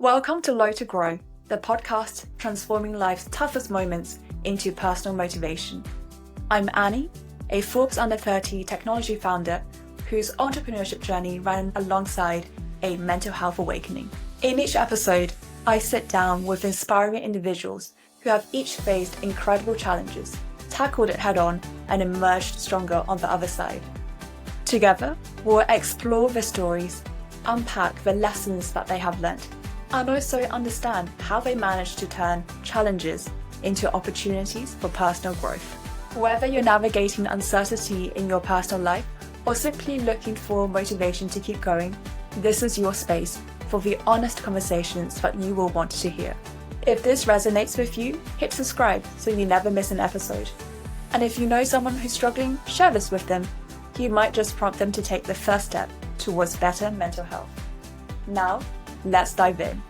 Welcome to Low to Grow, the podcast transforming life's toughest moments into personal motivation. I'm Annie, a Forbes Under 30 technology founder whose entrepreneurship journey ran alongside a mental health awakening. In each episode, I sit down with inspiring individuals who have each faced incredible challenges, tackled it head on, and emerged stronger on the other side. Together, we'll explore their stories, unpack the lessons that they have learned, and also understand how they managed to turn challenges into opportunities for personal growth. Whether you're navigating uncertainty in your personal life or simply looking for motivation to keep going, this is your space for the honest conversations that you will want to hear. If this resonates with you, hit subscribe so you never miss an episode. And if you know someone who's struggling, share this with them. You might just prompt them to take the first step towards better mental health. Now, let's dive in.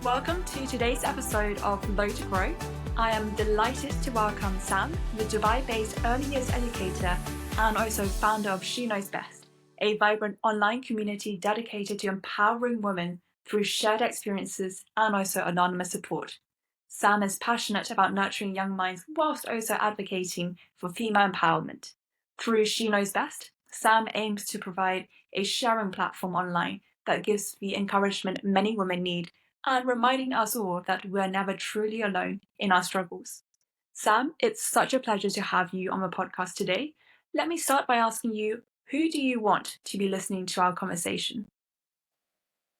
Welcome to today's episode of Low to Grow. I am delighted to welcome Sam, the Dubai-based early years educator and also founder of She Knows Best, a vibrant online community dedicated to empowering women through shared experiences and also anonymous support. Sam is passionate about nurturing young minds whilst also advocating for female empowerment. Through She Knows Best, Sam aims to provide a sharing platform online that gives the encouragement many women need and reminding us all that we are never truly alone in our struggles. Sam, it's such a pleasure to have you on the podcast today. Let me start by asking you, who do you want to be listening to our conversation?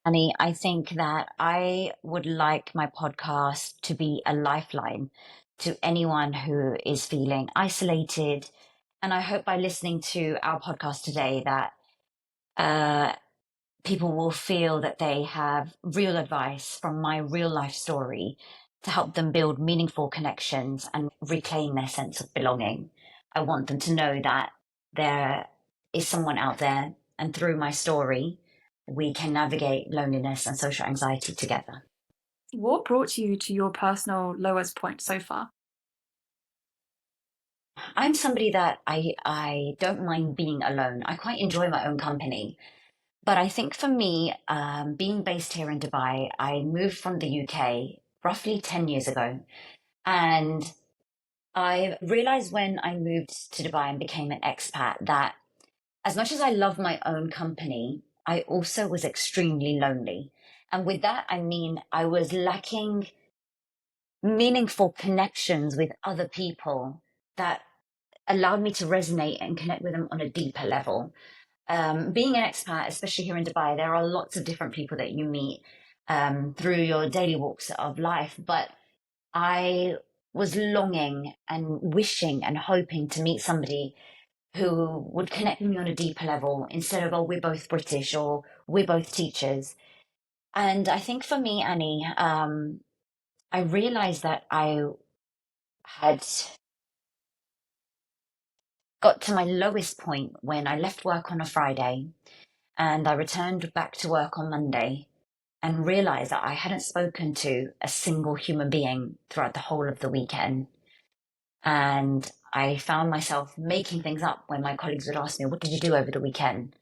Annie, I think that I would like my podcast to be a lifeline to anyone who is feeling isolated. And I hope by listening to our podcast today that people will feel that they have real advice from my real life story to help them build meaningful connections and reclaim their sense of belonging. I want them to know that there is someone out there, and through my story, we can navigate loneliness and social anxiety together. What brought you to your personal lowest point so far? I'm somebody that I don't mind being alone. I quite enjoy my own company. But I think for me, being based here in Dubai, I moved from the UK roughly 10 years ago. And I realized when I moved to Dubai and became an expat that as much as I love my own company, I also was extremely lonely. And with that, I mean, I was lacking meaningful connections with other people that allowed me to resonate and connect with them on a deeper level. Being an expat, especially here in Dubai, there are lots of different people that you meet through your daily walks of life. But I was longing and wishing and hoping to meet somebody who would connect with me on a deeper level instead of, oh, we're both British or we're both teachers. And I think for me, Annie, I realized that I had got to my lowest point when I left work on a Friday and I returned back to work on Monday and realized that I hadn't spoken to a single human being throughout the whole of the weekend. And I found myself making things up when my colleagues would ask me, what did you do over the weekend?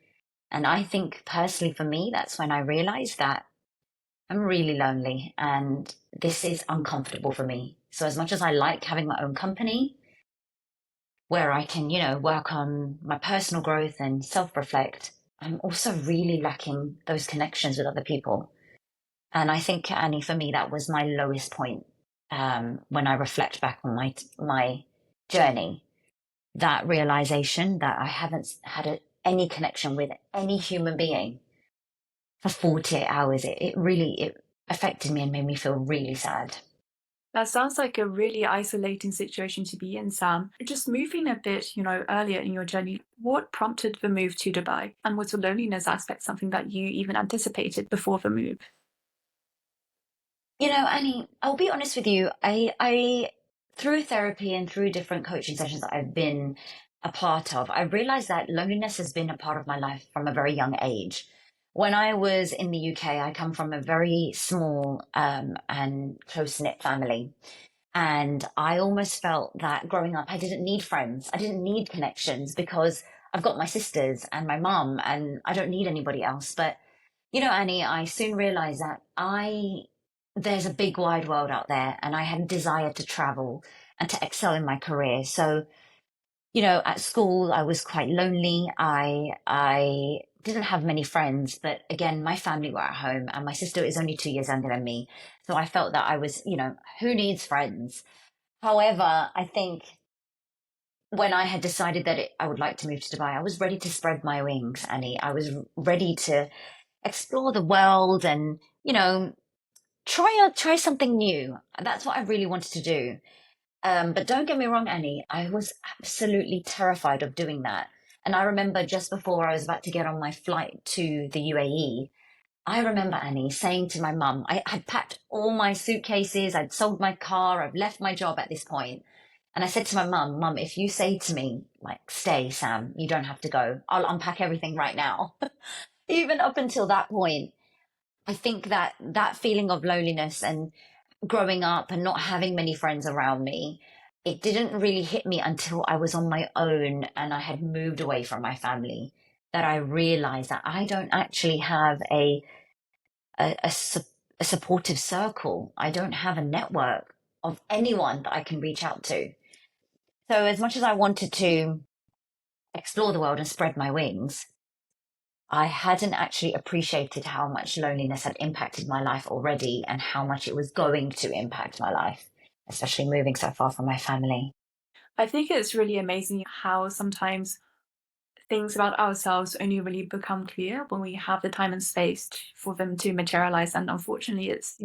And I think personally for me, that's when I realized that I'm really lonely and this is uncomfortable for me. So as much as I like having my own company where I can, work on my personal growth and self-reflect, I'm also really lacking those connections with other people. And I think, Annie, for me, that was my lowest point when I reflect back on my journey. That realization that I haven't had any connection with any human being for 48 hours, it really affected me and made me feel really sad. That sounds like a really isolating situation to be in, Sam. Just moving a bit, earlier in your journey, what prompted the move to Dubai? And was the loneliness aspect something that you even anticipated before the move? Annie, I'll be honest with you. I through therapy and through different coaching sessions that I've been a part of, I realized that loneliness has been a part of my life from a very young age. When I was in the UK, I come from a very small and close-knit family. And I almost felt that growing up, I didn't need friends. I didn't need connections because I've got my sisters and my mum and I don't need anybody else. But, Annie, I soon realized that I there's a big wide world out there, and I had a desire to travel and to excel in my career. So, at school I was quite lonely. I didn't have many friends, but again, my family were at home, and my sister is only 2 years younger than me. So I felt that I was, who needs friends? However, I think when I had decided that I would like to move to Dubai, I was ready to spread my wings, Annie. I was ready to explore the world and, try something new. That's what I really wanted to do. But don't get me wrong, Annie, I was absolutely terrified of doing that. And I remember just before I was about to get on my flight to the UAE, I remember, Annie, saying to my mum, I had packed all my suitcases, I'd sold my car, I've left my job at this point. And I said to my mum, Mum, if you say to me, like, stay, Sam, you don't have to go, I'll unpack everything right now. Even up until that point, I think that that feeling of loneliness and growing up and not having many friends around me, it didn't really hit me until I was on my own and I had moved away from my family, that I realized that I don't actually have a supportive circle. I don't have a network of anyone that I can reach out to. So as much as I wanted to explore the world and spread my wings, I hadn't actually appreciated how much loneliness had impacted my life already and how much it was going to impact my life, especially moving so far from my family. I think it's really amazing how sometimes things about ourselves only really become clear when we have the time and space for them to materialize. And unfortunately, it's,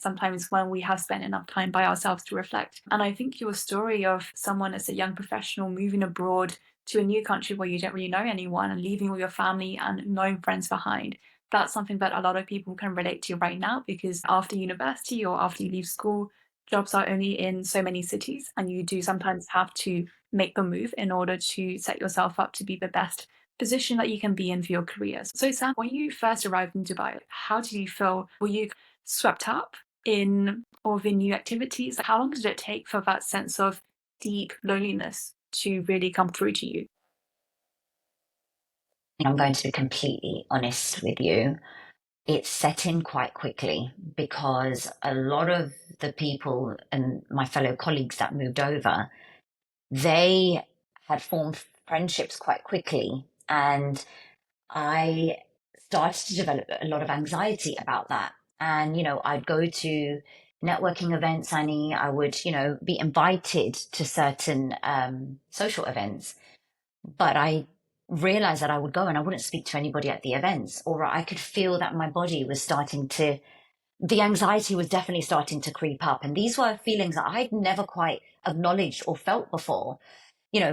sometimes when we have spent enough time by ourselves to reflect. And I think your story of someone as a young professional moving abroad to a new country where you don't really know anyone and leaving all your family and known friends behind, that's something that a lot of people can relate to right now, because after university or after you leave school, jobs are only in so many cities, and you do sometimes have to make the move in order to set yourself up to be the best position that you can be in for your career. So, Sam, when you first arrived in Dubai, how did you feel? Were you swept up in all the new activities? How long did it take for that sense of deep loneliness to really come through to you? I'm going to be completely honest with you. It set in quite quickly because a lot of the people and my fellow colleagues that moved over, they had formed friendships quite quickly. And I started to develop a lot of anxiety about that. And, I'd go to networking events, Annie. I would, be invited to certain social events, but I realized that I would go and I wouldn't speak to anybody at the events, or I could feel that my body was the anxiety was definitely starting to creep up. And these were feelings that I'd never quite acknowledged or felt before,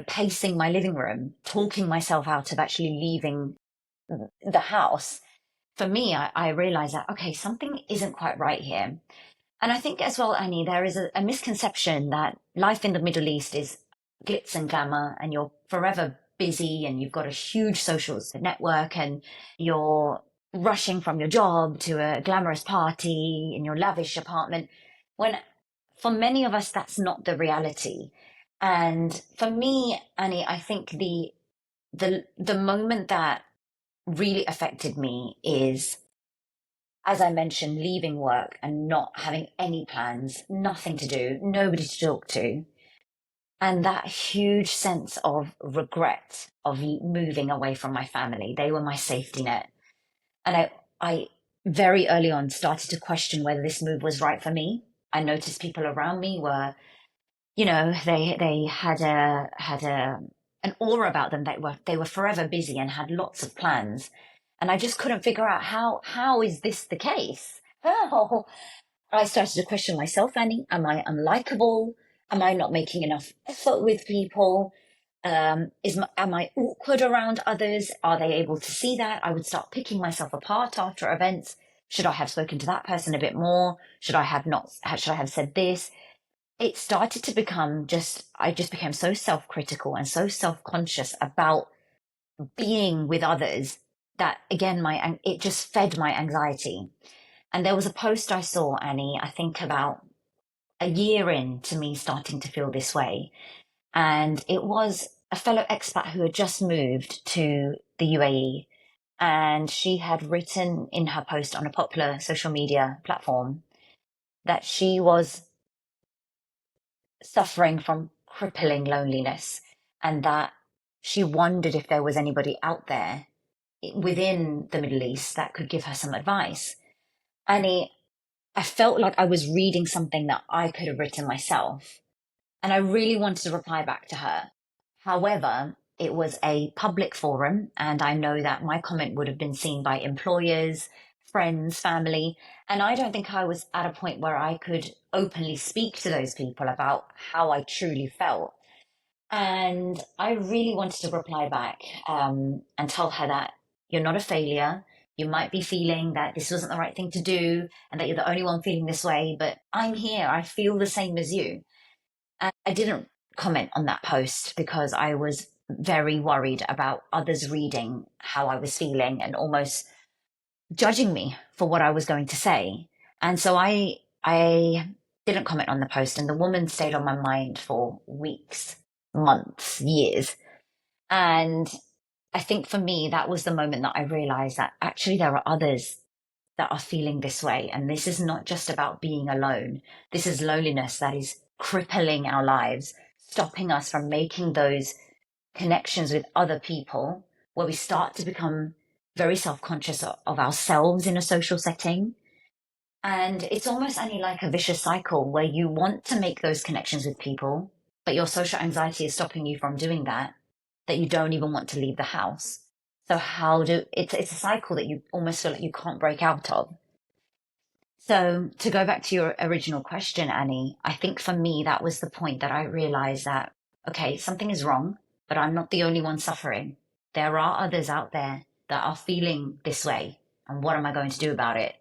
pacing my living room, talking myself out of actually leaving the house. For me, I realized that, okay, something isn't quite right here. And I think as well, Annie, there is a misconception that life in the Middle East is glitz and glamour and you're forever busy and you've got a huge social network and you're rushing from your job to a glamorous party in your lavish apartment. When for many of us, that's not the reality. And for me, Annie, I think the moment that really affected me is, as I mentioned, leaving work and not having any plans, nothing to do, nobody to talk to. And that huge sense of regret of moving away from my family. They were my safety net. And I very early on started to question whether this move was right for me. I noticed people around me were, they had an aura about them that they were forever busy and had lots of plans. And I just couldn't figure out how is this the case? How? I started to question myself, Annie. Am I unlikable? Am I not making enough effort with people? Am I awkward around others? Are they able to see that? I would start picking myself apart after events. Should I have spoken to that person a bit more? Should I have not? Should I have said this? It started to become I just became so self-critical and so self-conscious about being with others that again, it just fed my anxiety. And there was a post I saw, Annie, I think about a year into me starting to feel this way. And it was a fellow expat who had just moved to the UAE. And she had written in her post on a popular social media platform that she was suffering from crippling loneliness, and that she wondered if there was anybody out there within the Middle East that could give her some advice. And I felt like I was reading something that I could have written myself. And I really wanted to reply back to her. However, it was a public forum, and I know that my comment would have been seen by employers, friends, family. And I don't think I was at a point where I could openly speak to those people about how I truly felt. And I really wanted to reply back, and tell her that you're not a failure. You might be feeling that this wasn't the right thing to do and that you're the only one feeling this way, but I'm here. I feel the same as you. And I didn't comment on that post because I was very worried about others reading how I was feeling and almost judging me for what I was going to say. And so I didn't comment on the post, and the woman stayed on my mind for weeks, months, years. And I think for me, that was the moment that I realized that actually there are others that are feeling this way. And this is not just about being alone. This is loneliness that is crippling our lives, stopping us from making those connections with other people, where we start to become very self-conscious of ourselves in a social setting. And it's almost only like a vicious cycle where you want to make those connections with people, but your social anxiety is stopping you from doing that, that you don't even want to leave the house. So it's a cycle that you almost feel like you can't break out of. So to go back to your original question, Annie, I think for me, that was the point that I realized that, okay, something is wrong, but I'm not the only one suffering. There are others out there that are feeling this way. And what am I going to do about it?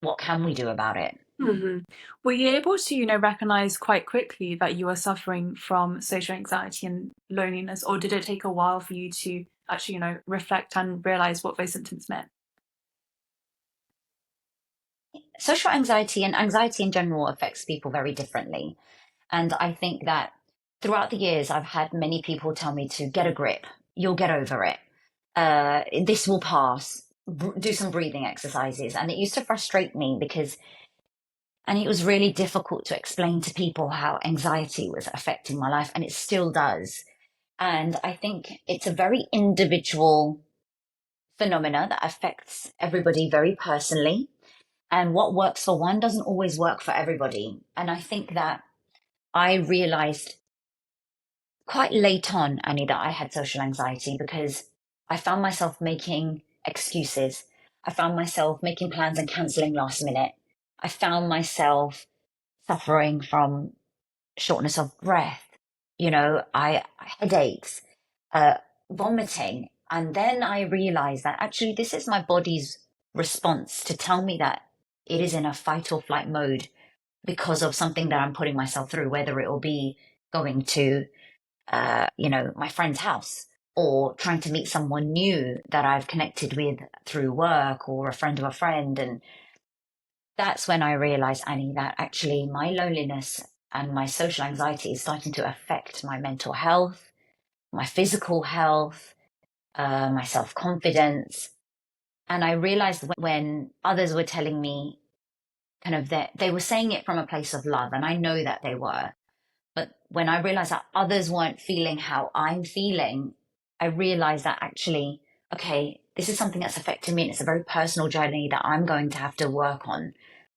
What can we do about it? Mm-hmm. Were you able to, recognize quite quickly that you were suffering from social anxiety and loneliness, or did it take a while for you to actually, reflect and realize what those symptoms meant? Social anxiety and anxiety in general affects people very differently. And I think that throughout the years, I've had many people tell me to get a grip. You'll get over it. This will pass. Do some breathing exercises. And it used to frustrate me and it was really difficult to explain to people how anxiety was affecting my life. And it still does. And I think it's a very individual phenomena that affects everybody very personally. And what works for one doesn't always work for everybody. And I think that I realized quite late on, Annie, that I had social anxiety because I found myself making excuses. I found myself making plans and cancelling last minute. I found myself suffering from shortness of breath, headaches, uh, vomiting. And then I realized that actually this is my body's response to tell me that it is in a fight or flight mode because of something that I'm putting myself through, whether it will be going to my friend's house, or trying to meet someone new that I've connected with through work, or a friend of a friend. And that's when I realized, Annie, that actually my loneliness and my social anxiety is starting to affect my mental health, my physical health, my self-confidence. And I realized when others were telling me kind of that they were saying it from a place of love, and I know that they were. But when I realized that others weren't feeling how I'm feeling, I realized that actually, okay, this is something that's affecting me, and it's a very personal journey that I'm going to have to work on.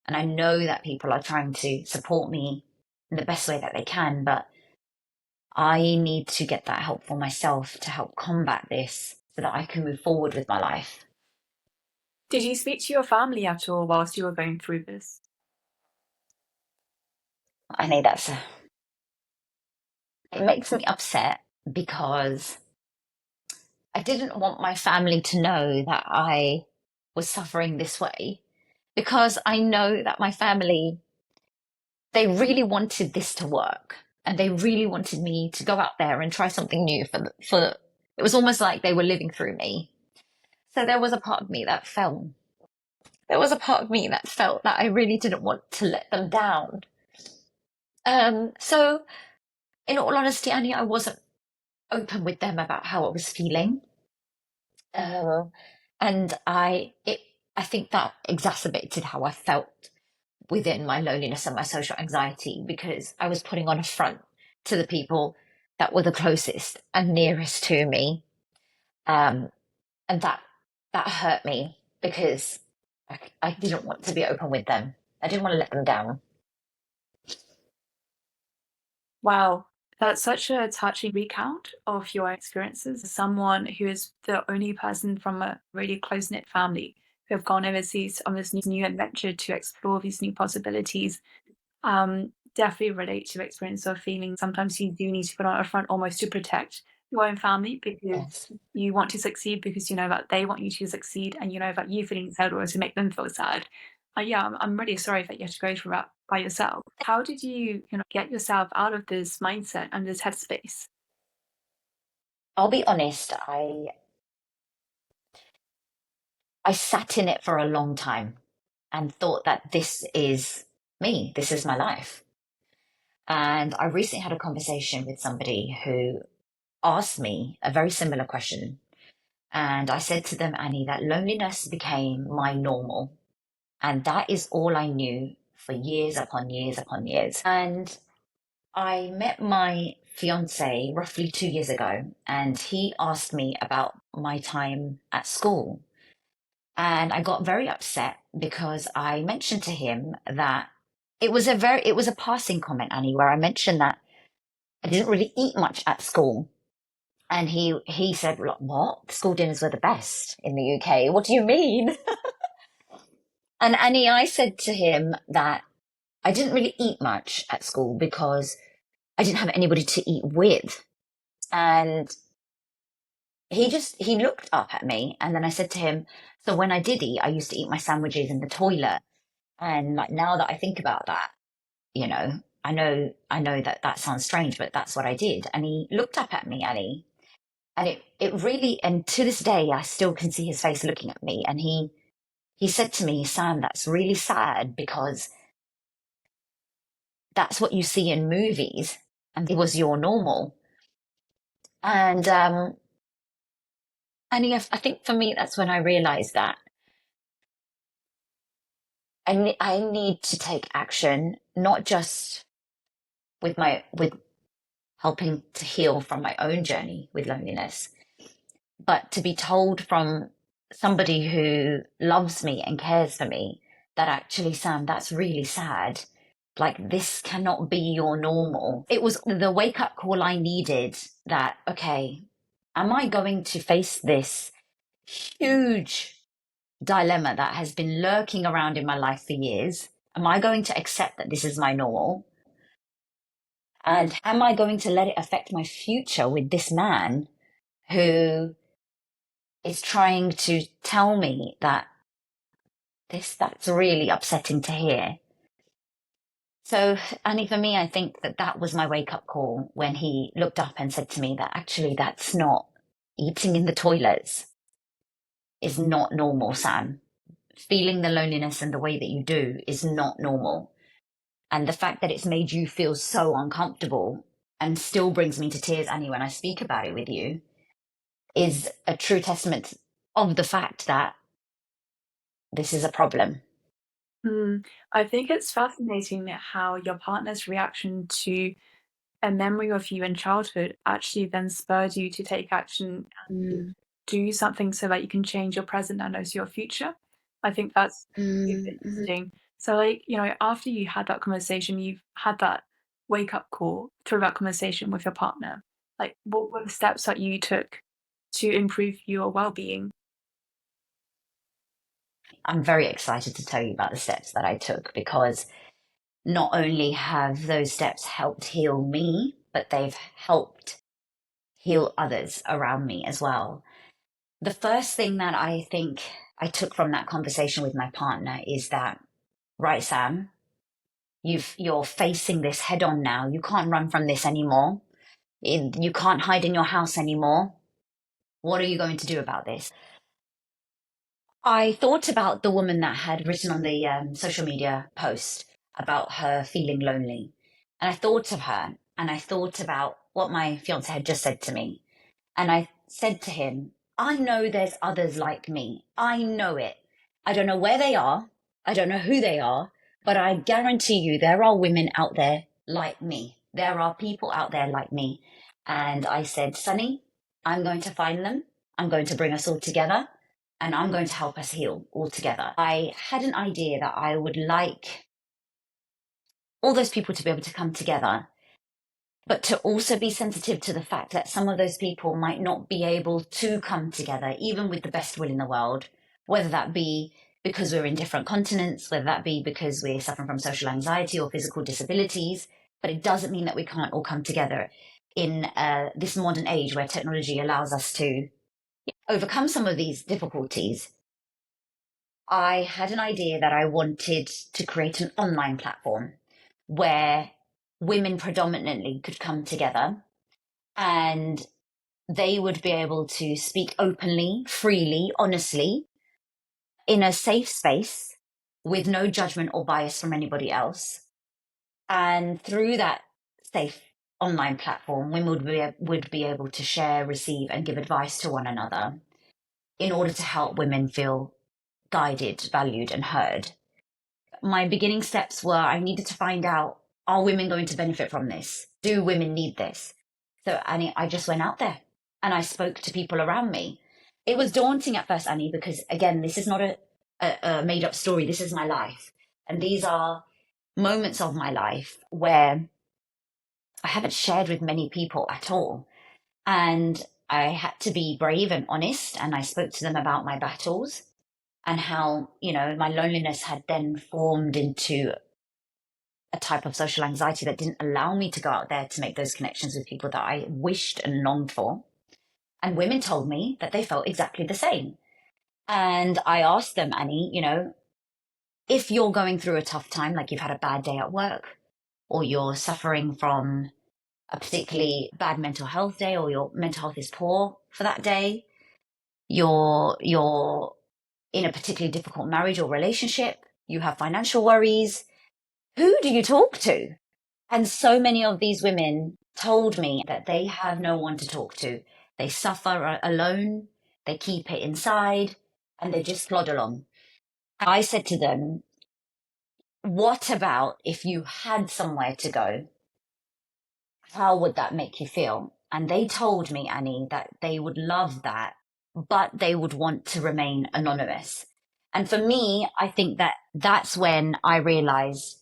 And I know that people are trying to support me in the best way that they can, but I need to get that help for myself to help combat this so that I can move forward with my life. Did you speak to your family at all whilst you were going through this? I think it makes me upset because I didn't want my family to know that I was suffering this way, because I know that my family, they really wanted this to work, and they really wanted me to go out there and try something new for it was almost like they were living through me. So there was a part of me that felt that I really didn't want to let them down. So in all honesty, Annie, I wasn't open with them about how I was feeling. And I think that exacerbated how I felt, within my loneliness and my social anxiety because I was putting on a front to the people that were the closest and nearest to me. Um, and that hurt me because I didn't want to be open with them. I didn't want to let them down. Wow, that's such a touching recount of your experiences. As someone who is the only person from a really close knit family who have gone overseas on this new adventure to explore these new possibilities, definitely relate to the experience of feeling sometimes you do need to put on a front almost to protect your own family because Yes. you want to succeed because you know that they want you to succeed and you know that you feeling sad or to make them feel sad. Yeah, I'm really sorry that you had to go through that by yourself. How did you get yourself out of this mindset and this headspace? I'll be honest, I sat in it for a long time and thought that this is me, this is my life. And I recently had a conversation with somebody who asked me a very similar question. And I said to them, Annie, that loneliness became my normal. And that is all I knew for years upon years upon years. And I met my fiance roughly 2 years ago, and he asked me about my time at school. And I got very upset because I mentioned to him that it was a passing comment, Annie, where I mentioned that I didn't really eat much at school. And he said, "What? School dinners were the best in the UK. What do you mean?" And Annie, I said to him that I didn't really eat much at school because I didn't have anybody to eat with. And he looked up at me, and then I said to him, "So when I did eat, I used to eat my sandwiches in the toilet." And like now that I think about that, you know, I know that that sounds strange, but that's what I did. And he looked up at me, Annie, and it really, and to this day, I still can see his face looking at me. And he said to me, "Sam, that's really sad because that's what you see in movies, and it was your normal." And I think for me, that's when I realized that I need to take action, not just with helping to heal from my own journey with loneliness, but to be told from somebody who loves me and cares for me that actually, Sam, that's really sad. Like, this cannot be your normal. It was the wake up call I needed that, okay, am I going to face this huge dilemma that has been lurking around in my life for years? Am I going to accept that this is my normal? And am I going to let it affect my future with this man who is trying to tell me that that's really upsetting to hear? So, Annie, for me, I think that that was my wake up call when he looked up and said to me that actually that's not eating in the toilets is not normal, Sam. Feeling the loneliness and the way that you do is not normal. And the fact that it's made you feel so uncomfortable and still brings me to tears, Annie, when I speak about it with you, is a true testament of the fact that this is a problem. I think it's fascinating how your partner's reaction to a memory of you in childhood actually then spurred you to take action and Mm, do something so that you can change your present and also your future. I think that's super mhm. interesting. So, after you had that conversation, you've had that wake up call through that conversation with your partner. Like, what were the steps that you took to improve your well being? I'm very excited to tell you about the steps that I took because not only have those steps helped heal me, but they've helped heal others around me as well. The first thing that I think I took from that conversation with my partner is that, right, Sam, you're facing this head on now. You can't run from this anymore. You can't hide in your house anymore. What are you going to do about this? I thought about the woman that had written on the social media post about her feeling lonely. And I thought of her and I thought about what my fiance had just said to me. And I said to him, I know there's others like me. I know it. I don't know where they are. I don't know who they are, But I guarantee you, there are women out there like me. There are people out there like me. And I said, Sunny, I'm going to find them. I'm going to bring us all together and I'm going to help us heal all together. I had an idea that I would like all those people to be able to come together, but to also be sensitive to the fact that some of those people might not be able to come together, even with the best will in the world, whether that be because we're in different continents, whether that be because we're suffering from social anxiety or physical disabilities. But it doesn't mean that we can't all come together in this modern age where technology allows us to overcome some of these difficulties. I had an idea that I wanted to create an online platform where women predominantly could come together and they would be able to speak openly, freely, honestly, in a safe space with no judgment or bias from anybody else. And through that safe online platform, women would be able to share, receive, and give advice to one another in order to help women feel guided, valued, and heard. My beginning steps were I needed to find out, are women going to benefit from this? Do women need this? So, Annie, I just went out there and I spoke to people around me. It was daunting at first, Annie, because again, this is not a made up story. This is my life. And these are moments of my life where I haven't shared with many people at all. And I had to be brave and honest. And I spoke to them about my battles and how, my loneliness had then formed into a type of social anxiety that didn't allow me to go out there to make those connections with people that I wished and longed for. And women told me that they felt exactly the same. And I asked them, Annie, if you're going through a tough time, like you've had a bad day at work, or you're suffering from a particularly bad mental health day, or your mental health is poor for that day, you're in a particularly difficult marriage or relationship, you have financial worries, who do you talk to? And so many of these women told me that they have no one to talk to. They suffer alone, they keep it inside, and they just plod along. I said to them, what about if you had somewhere to go? How would that make you feel? And they told me, Annie, that they would love that, but they would want to remain anonymous. And for me, I think that that's when I realized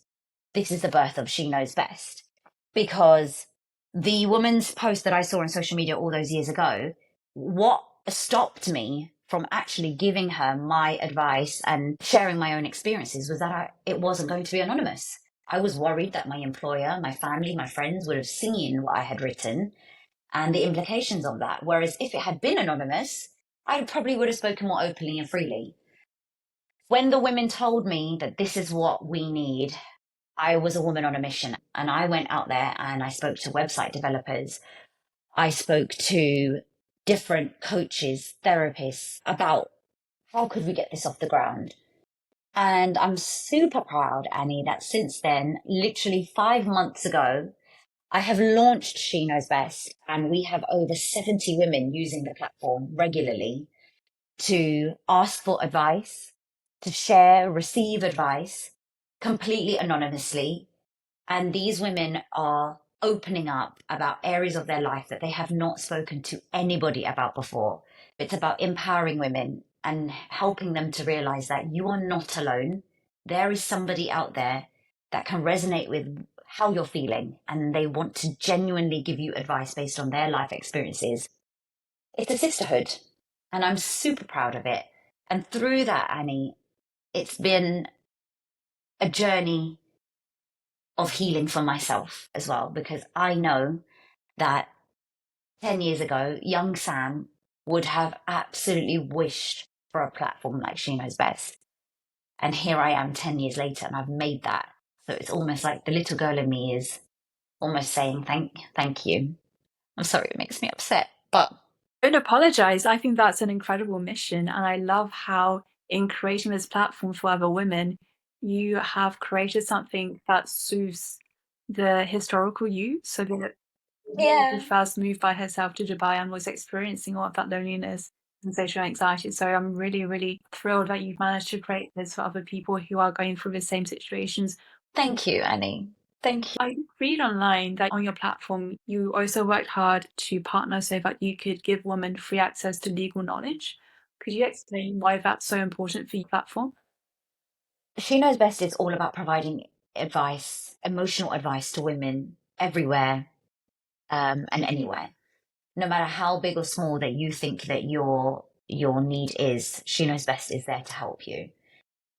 this is the birth of She Knows Best. Because the woman's post that I saw on social media all those years ago, what stopped me from actually giving her my advice and sharing my own experiences was that it wasn't going to be anonymous. I was worried that my employer, my family, my friends would have seen what I had written and the implications of that. Whereas if it had been anonymous, I probably would have spoken more openly and freely. When the women told me that this is what we need, I was a woman on a mission and I went out there and I spoke to website developers. I spoke to different coaches, therapists about how could we get this off the ground. And I'm super proud, Annie, that since then, literally 5 months ago, I have launched She Knows Best and we have over 70 women using the platform regularly to ask for advice, to share, receive advice completely anonymously. And these women are opening up about areas of their life that they have not spoken to anybody about before. It's about empowering women and helping them to realize that you are not alone. There is somebody out there that can resonate with how you're feeling and they want to genuinely give you advice based on their life experiences. It's a sisterhood and I'm super proud of it. And through that, Annie, it's been a journey of healing for myself as well, because I know that 10 years ago, young Sam would have absolutely wished for a platform like She Knows Best. And here I am 10 years later and I've made that. So it's almost like the little girl in me is almost saying, thank you. I'm sorry, it makes me upset, but Don't apologize. I think that's an incredible mission. And I love how, in creating this platform for other women, you have created something that suits the historical you, so that yeah, who first moved by herself to Dubai and was experiencing all of that loneliness. and social anxiety. So I'm really, really thrilled that you've managed to create this for other people who are going through the same situations. Thank you, Annie. Thank you. I read online that on your platform, you also worked hard to partner so that you could give women free access to legal knowledge. Could you explain why that's so important for your platform? She Knows Best is all about providing advice, emotional advice to women everywhere, and anywhere. No matter how big or small that you think that your need is, She Knows Best is there to help you.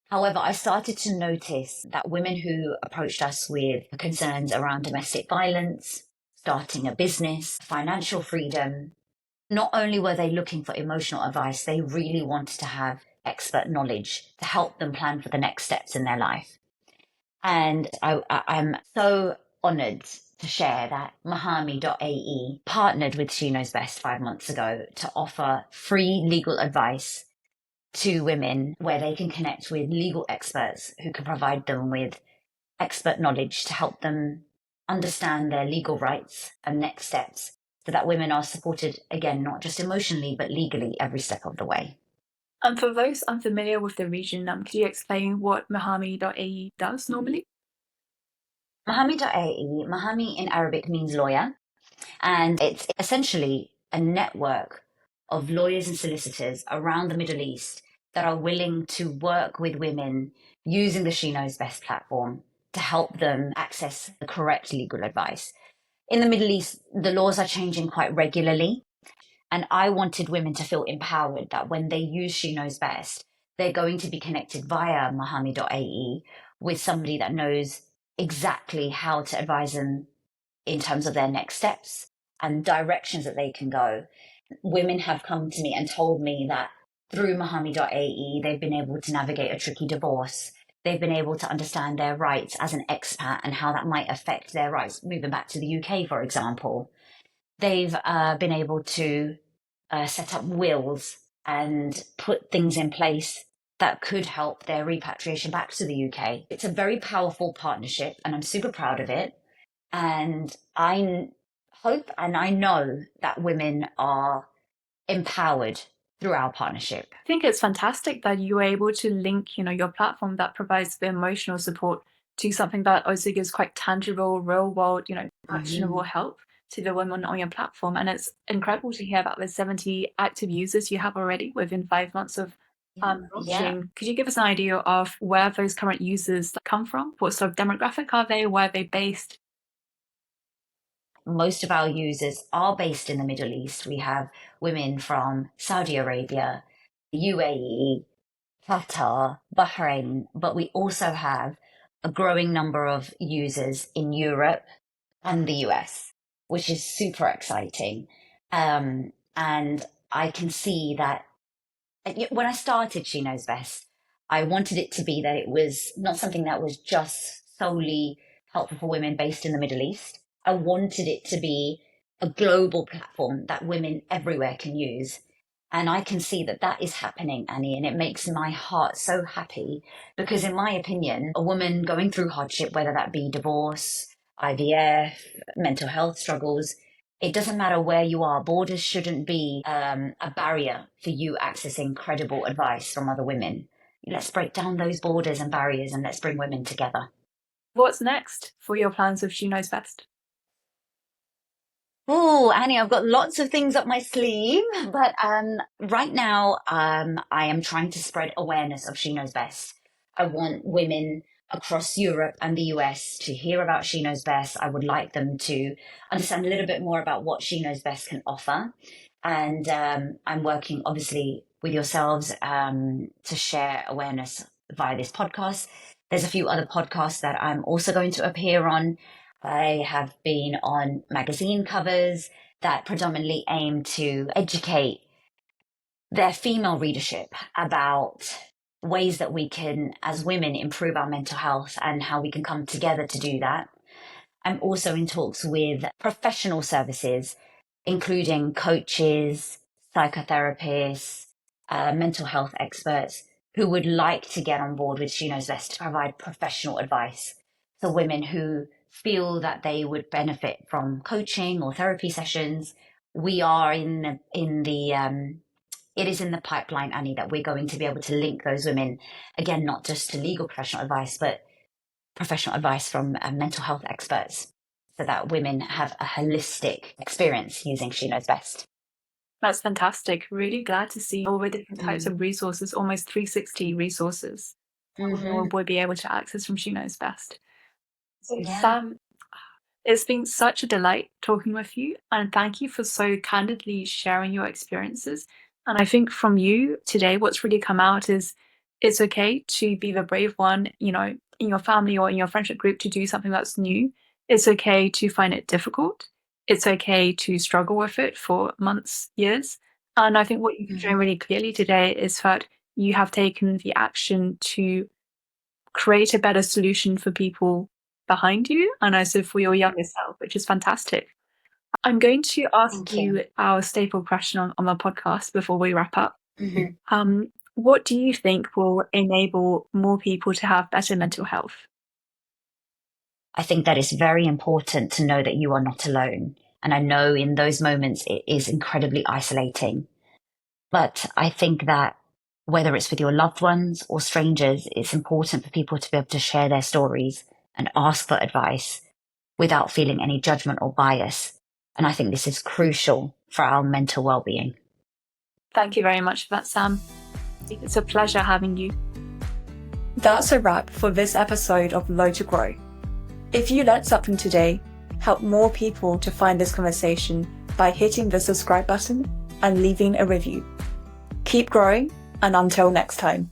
However, I started to notice that women who approached us with concerns around domestic violence, starting a business, financial freedom, not only were they looking for emotional advice, they really wanted to have expert knowledge to help them plan for the next steps in their life. And I'm so honored to share that Mahami.ae partnered with She Knows Best 5 months ago to offer free legal advice to women where they can connect with legal experts who can provide them with expert knowledge to help them understand their legal rights and next steps so that women are supported, again, not just emotionally, but legally every step of the way. And for those unfamiliar with the region, could you explain what Mahami.ae does normally? Mahami.ae, Mahami in Arabic means lawyer, and it's essentially a network of lawyers and solicitors around the Middle East that are willing to work with women using the She Knows Best platform to help them access the correct legal advice. In the Middle East, the laws are changing quite regularly. And I wanted women to feel empowered that when they use She Knows Best, they're going to be connected via Mahami.ae with somebody that knows exactly how to advise them in terms of their next steps and directions that they can go. Women have come to me and told me that through Mahami.ae, they've been able to navigate a tricky divorce. They've been able to understand their rights as an expat and how that might affect their rights moving back to the UK, for example. They've been able to set up wills and put things in place that could help their repatriation back to the UK. It's a very powerful partnership, and I'm super proud of it. And I hope and I know that women are empowered through our partnership. I think it's fantastic that you were able to link, your platform that provides the emotional support to something that also gives quite tangible, real world, actionable help to the women on your platform. And it's incredible to hear about the 70 active users you have already within 5 months of Yeah. launching. Could you give us an idea of where those current users come from? What sort of demographic are they? Where are they based? Most of our users are based in the Middle East. We have women from Saudi Arabia, UAE, Qatar, Bahrain, but we also have a growing number of users in Europe and the US, which is super exciting. And I can see that when I started She Knows Best, I wanted it to be that it was not something that was just solely helpful for women based in the Middle East. I wanted it to be a global platform that women everywhere can use. And I can see that that is happening, Annie, and it makes my heart so happy because, in my opinion, a woman going through hardship, whether that be divorce, IVF, mental health struggles, it doesn't matter where you are. Borders shouldn't be a barrier for you accessing credible advice from other women. Let's break down those borders and barriers and let's bring women together. What's next for your plans of She Knows Best? Oh, Annie, I've got lots of things up my sleeve, but right now I am trying to spread awareness of She Knows Best. I want women across Europe and the US to hear about She Knows Best. I would like them to understand a little bit more about what She Knows Best can offer. And I'm working obviously with yourselves to share awareness via this podcast. There's a few other podcasts that I'm also going to appear on. I have been on magazine covers that predominantly aim to educate their female readership about ways that we can, as women, improve our mental health and how we can come together to do that. I'm also in talks with professional services, including coaches, psychotherapists, mental health experts who would like to get on board with She Knows Best to provide professional advice for women who feel that they would benefit from coaching or therapy sessions. We are in the it is in the pipeline, Annie, that we're going to be able to link those women, again, not just to legal professional advice, but professional advice from mental health experts, so that women have a holistic experience using She Knows Best. That's fantastic. Really glad to see all the different types of resources, almost 360 resources women will be able to access from She Knows Best. So Sam, it's been such a delight talking with you, and thank you for so candidly sharing your experiences. And I think from you today, what's really come out is it's okay to be the brave one, in your family or in your friendship group to do something that's new. It's okay to find it difficult. It's okay to struggle with it for months, years. And I think what you've shown really clearly today is that you have taken the action to create a better solution for people behind you and also for your younger self, which is fantastic. I'm going to ask you our staple question on the podcast before we wrap up. What do you think will enable more people to have better mental health? I think that it's very important to know that you are not alone. And I know in those moments it is incredibly isolating. But I think that whether it's with your loved ones or strangers, it's important for people to be able to share their stories and ask for advice without feeling any judgment or bias. And I think this is crucial for our mental well-being. Thank you very much for that, Sam. It's a pleasure having you. That's a wrap for this episode of Low to Grow. If you learned something today, help more people to find this conversation by hitting the subscribe button and leaving a review. Keep growing, and until next time.